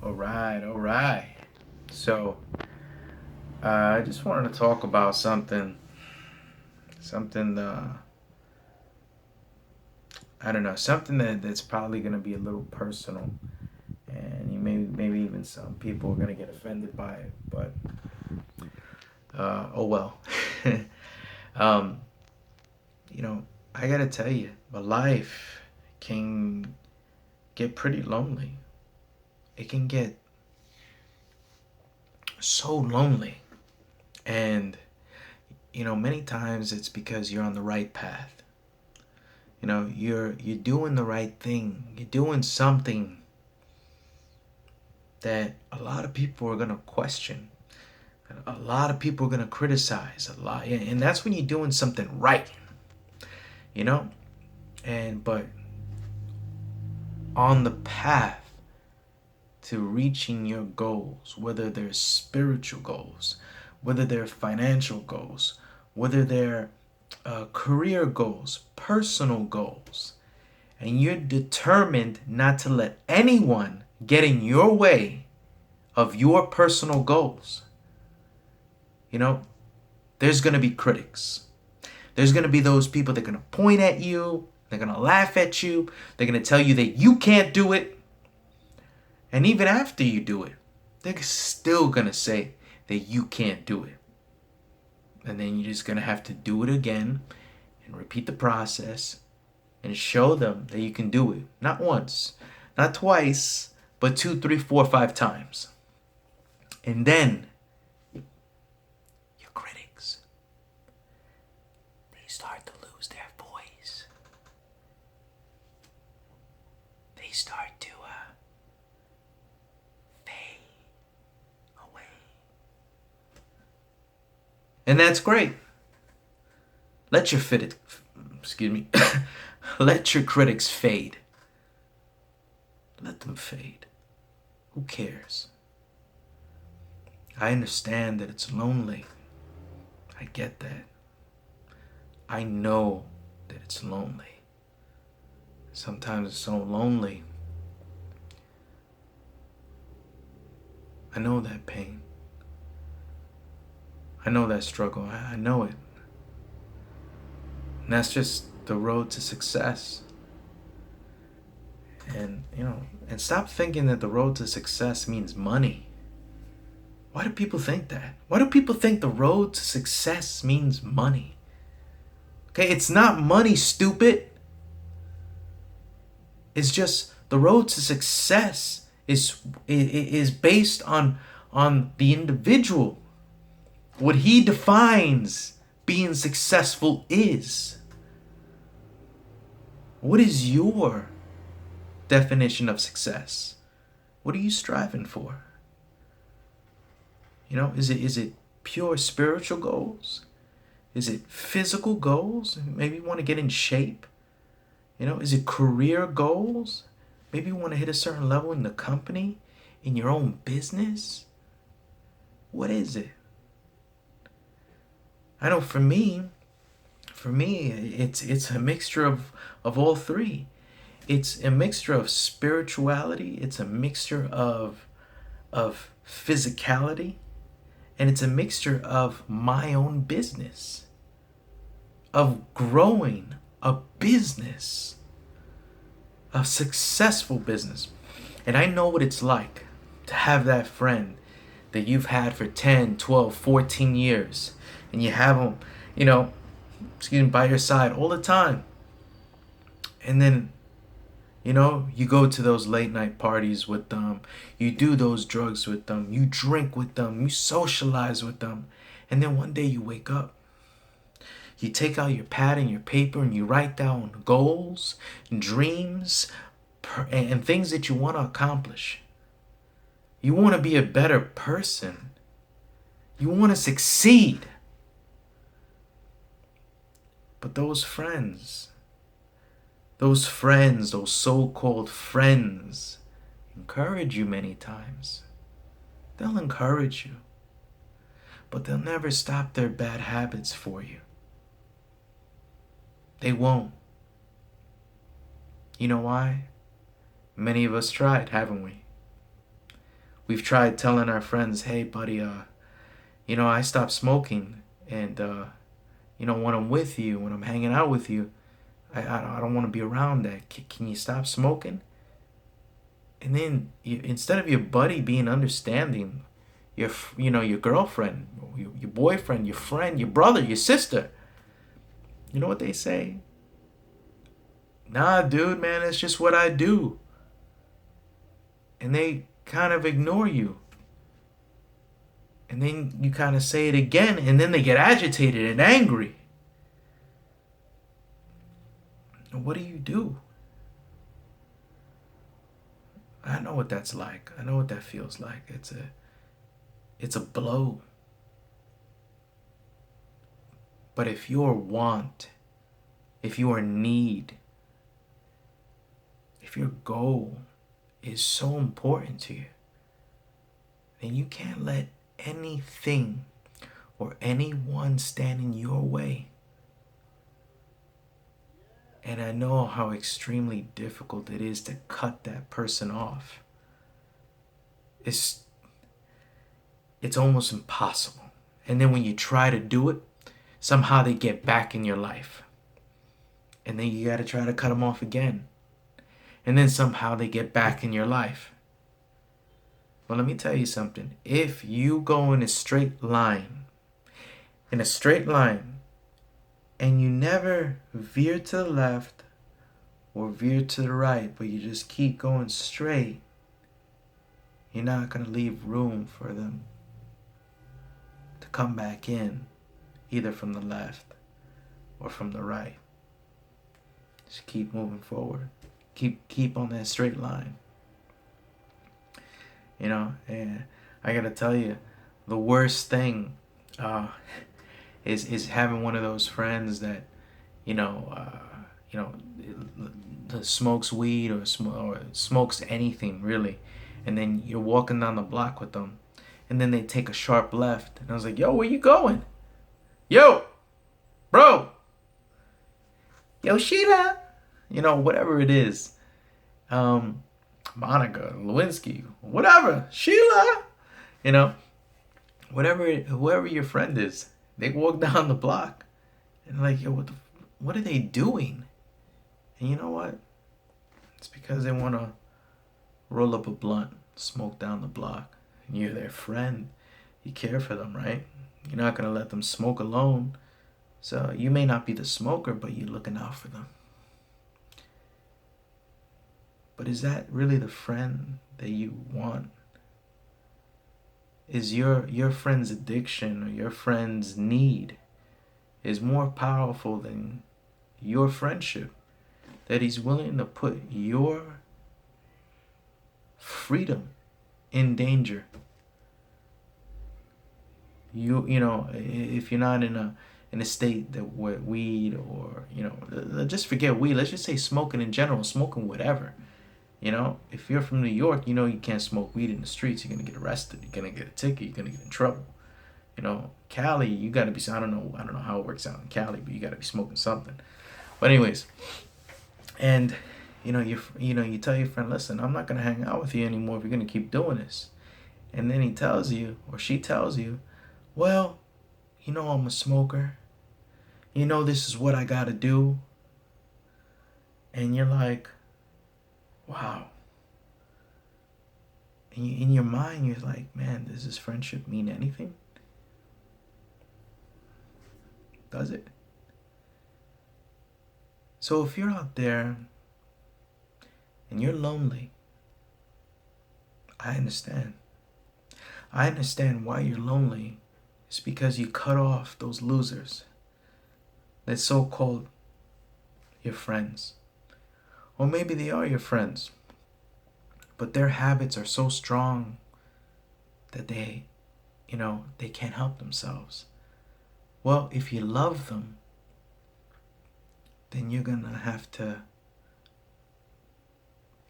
All right, all right. So, I just wanted to talk about something. I don't know, something that's probably gonna be a little personal, and you maybe even some people are gonna get offended by it. But oh well. um, you know, I gotta tell you, my life can get pretty lonely. It can get so lonely, and many times it's because you're on the right path. You're doing the right thing. You're doing something that a lot of people are gonna question. A lot of people are gonna criticize a lot, and that's when you're doing something right. You know, but on the path to reaching your goals, whether they're spiritual goals, whether they're financial goals, whether they're career goals, personal goals, and you're determined not to let anyone get in your way of your personal goals, you know, there's going to be critics. There's going to be those people that are going to point at you, they're going to laugh at you, they're going to tell you that you can't do it. And even after you do it, they're still going to say that you can't do it. And then you're just going to have to do it again and repeat the process and show them that you can do it. Not once, not twice, but 2, 3, 4, 5 times. And then your critics, they start to lose their voice. They start to fade away. And that's great. Let your excuse me, let your critics fade. Let them fade. Who cares? I understand that it's lonely. I get that. I know that it's lonely. Sometimes it's so lonely. I know that pain. I know that struggle. I know it. And that's just the road to success. And stop thinking that the road to success means money. Why do people think that? Why do people think the road to success means money? Okay, it's not money, stupid. It's just the road to success is based on the individual. What he defines being successful is. What is your definition of success? What are you striving for? Is it pure spiritual goals? Is it physical goals? Maybe you want to get in shape. Is it career goals? Maybe you want to hit a certain level in the company, in your own business. What is it? I know for me, it's a mixture of all three. It's a mixture of spirituality, it's a mixture of physicality, and it's a mixture of my own business, of growing a business, a successful business. And I know what it's like to have that friend that you've had for 10, 12, 14 years, and you have them, by your side all the time. And then, you go to those late night parties with them, you do those drugs with them, you drink with them, you socialize with them, and then one day you wake up. You take out your pad and your paper and you write down goals, dreams, and things that you want to accomplish. You want to be a better person. You want to succeed. But those so-called friends, encourage you many times. They'll encourage you, but they'll never stop their bad habits for you. They won't. You know why? Many of us tried, haven't we? We've tried telling our friends, hey, buddy, I stopped smoking, and, when I'm with you, when I'm hanging out with you, I don't want to be around that. Can you stop smoking? And then instead of your buddy being understanding, your girlfriend, your boyfriend, your friend, your brother, your sister, you know what they say? Nah, dude, man, it's just what I do. And they kind of ignore you. And then you kind of say it again, and then they get agitated and angry. And what do you do? I know what that's like. I know what that feels like. It's a blow. But if your want, if your need, if your goal is so important to you, then you can't let anything or anyone stand in your way. And I know how extremely difficult it is to cut that person off. It's almost impossible. And then when you try to do it, somehow they get back in your life. And then you got to try to cut them off again. And then somehow they get back in your life. Well, let me tell you something. If you go in a straight line, and you never veer to the left or veer to the right, but you just keep going straight, you're not going to leave room for them to come back in, either from the left or from the right. Just keep moving forward. Keep on that straight line. And I gotta tell you, the worst thing is having one of those friends that smokes weed or smokes anything really, and then you're walking down the block with them, and then they take a sharp left, and I was like, yo, where you going? Yo, bro. Yo, Sheila. Whatever it is. Monica, Lewinsky, whatever, Sheila, whoever your friend is, they walk down the block, and like, yo, what are they doing? And you know what? It's because they want to roll up a blunt, smoke down the block, and you're their friend. You care for them, right? You're not gonna let them smoke alone. So you may not be the smoker, but you're looking out for them. But is that really the friend that you want? Is your friend's addiction or your friend's need is more powerful than your friendship? That he's willing to put your freedom in danger. If you're not in a state that where weed or just forget weed. Let's just say smoking in general, smoking whatever. If you're from New York, you can't smoke weed in the streets. You're going to get arrested. You're going to get a ticket. You're going to get in trouble. Cali, you got to be, I don't know how it works out in Cali, but you got to be smoking something. But anyways, and, you tell your friend, listen, I'm not going to hang out with you anymore if you're going to keep doing this. And then he tells you, or she tells you, well, I'm a smoker. This is what I got to do. And you're like, wow. And in your mind, you're like, man, does this friendship mean anything? Does it? So if you're out there and you're lonely, I understand. I understand why you're lonely. It's because you cut off those losers. That so-called your friends. Or maybe they are your friends, but their habits are so strong that they can't help themselves. Well, if you love them, then you're gonna have to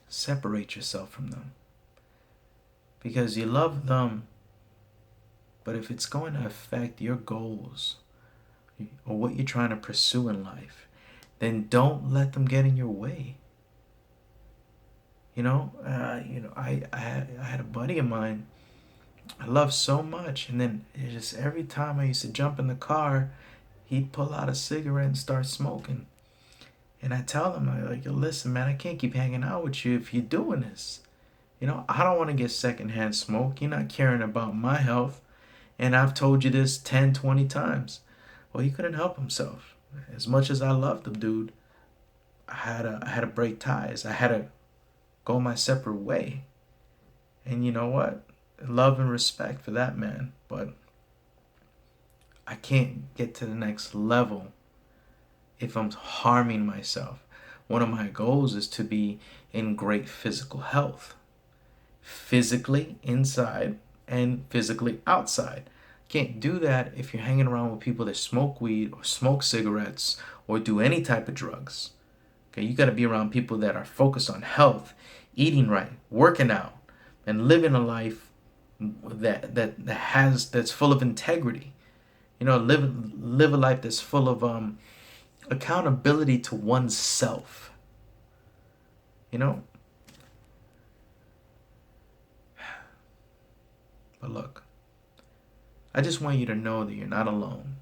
separate yourself from them. Because you love them, but if it's going to affect your goals or what you're trying to pursue in life, then don't let them get in your way. I had a buddy of mine I loved so much, and then it just every time I used to jump in the car, he'd pull out a cigarette and start smoking. And I tell him, yo, listen, man, I can't keep hanging out with you if you're doing this. I don't want to get secondhand smoke. You're not caring about my health. And I've told you this 10, 20 times. Well, he couldn't help himself. As much as I loved him, dude, I had to break ties. I had to go my separate way. And you know what? Love and respect for that man. But I can't get to the next level if I'm harming myself. One of my goals is to be in great physical health, physically inside and physically outside. Can't do that if you're hanging around with people that smoke weed or smoke cigarettes or do any type of drugs. Okay, you got to be around people that are focused on health, eating right, working out, and living a life that's full of integrity. Live a life that's full of accountability to oneself. You know. But look, I just want you to know that you're not alone,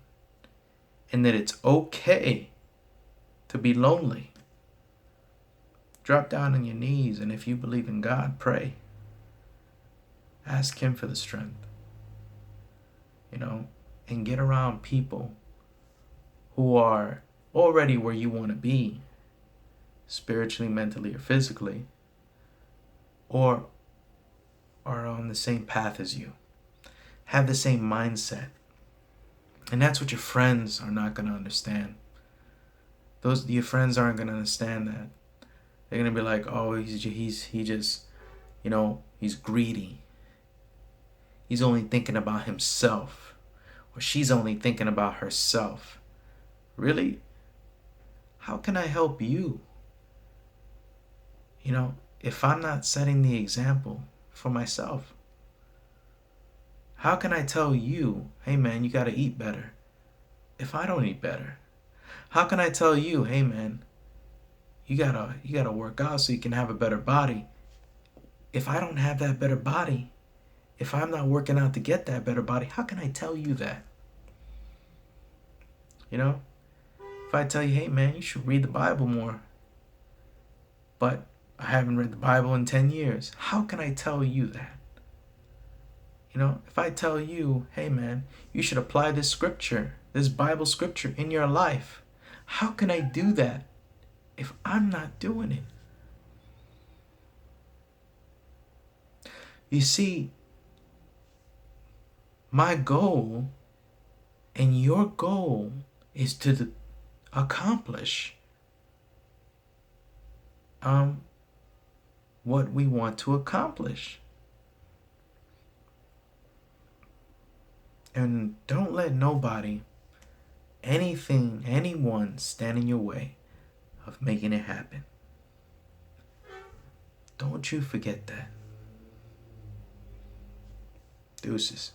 and that it's okay to be lonely. Drop down on your knees, and if you believe in God, pray. Ask Him for the strength. And get around people who are already where you want to be, spiritually, mentally, or physically, or are on the same path as you, have the same mindset. And that's what your friends are not going to understand. Your friends aren't going to understand that. They're going to be like, oh, he's greedy. He's only thinking about himself. Or she's only thinking about herself. Really? How can I help you? If I'm not setting the example for myself, how can I tell you, hey man, you got to eat better, if I don't eat better? How can I tell you, hey man, you gotta work out so you can have a better body, if I don't have that better body? If I'm not working out to get that better body, how can I tell you that? If I tell you, hey man, you should read the Bible more, but I haven't read the Bible in 10 years, how can I tell you that? If I tell you, hey man, you should apply this scripture, this Bible scripture in your life, how can I do that if I'm not doing it? You see, my goal and your goal is to accomplish what we want to accomplish. And don't let nobody, anything, anyone stand in your way of making it happen. Don't you forget that. Deuces.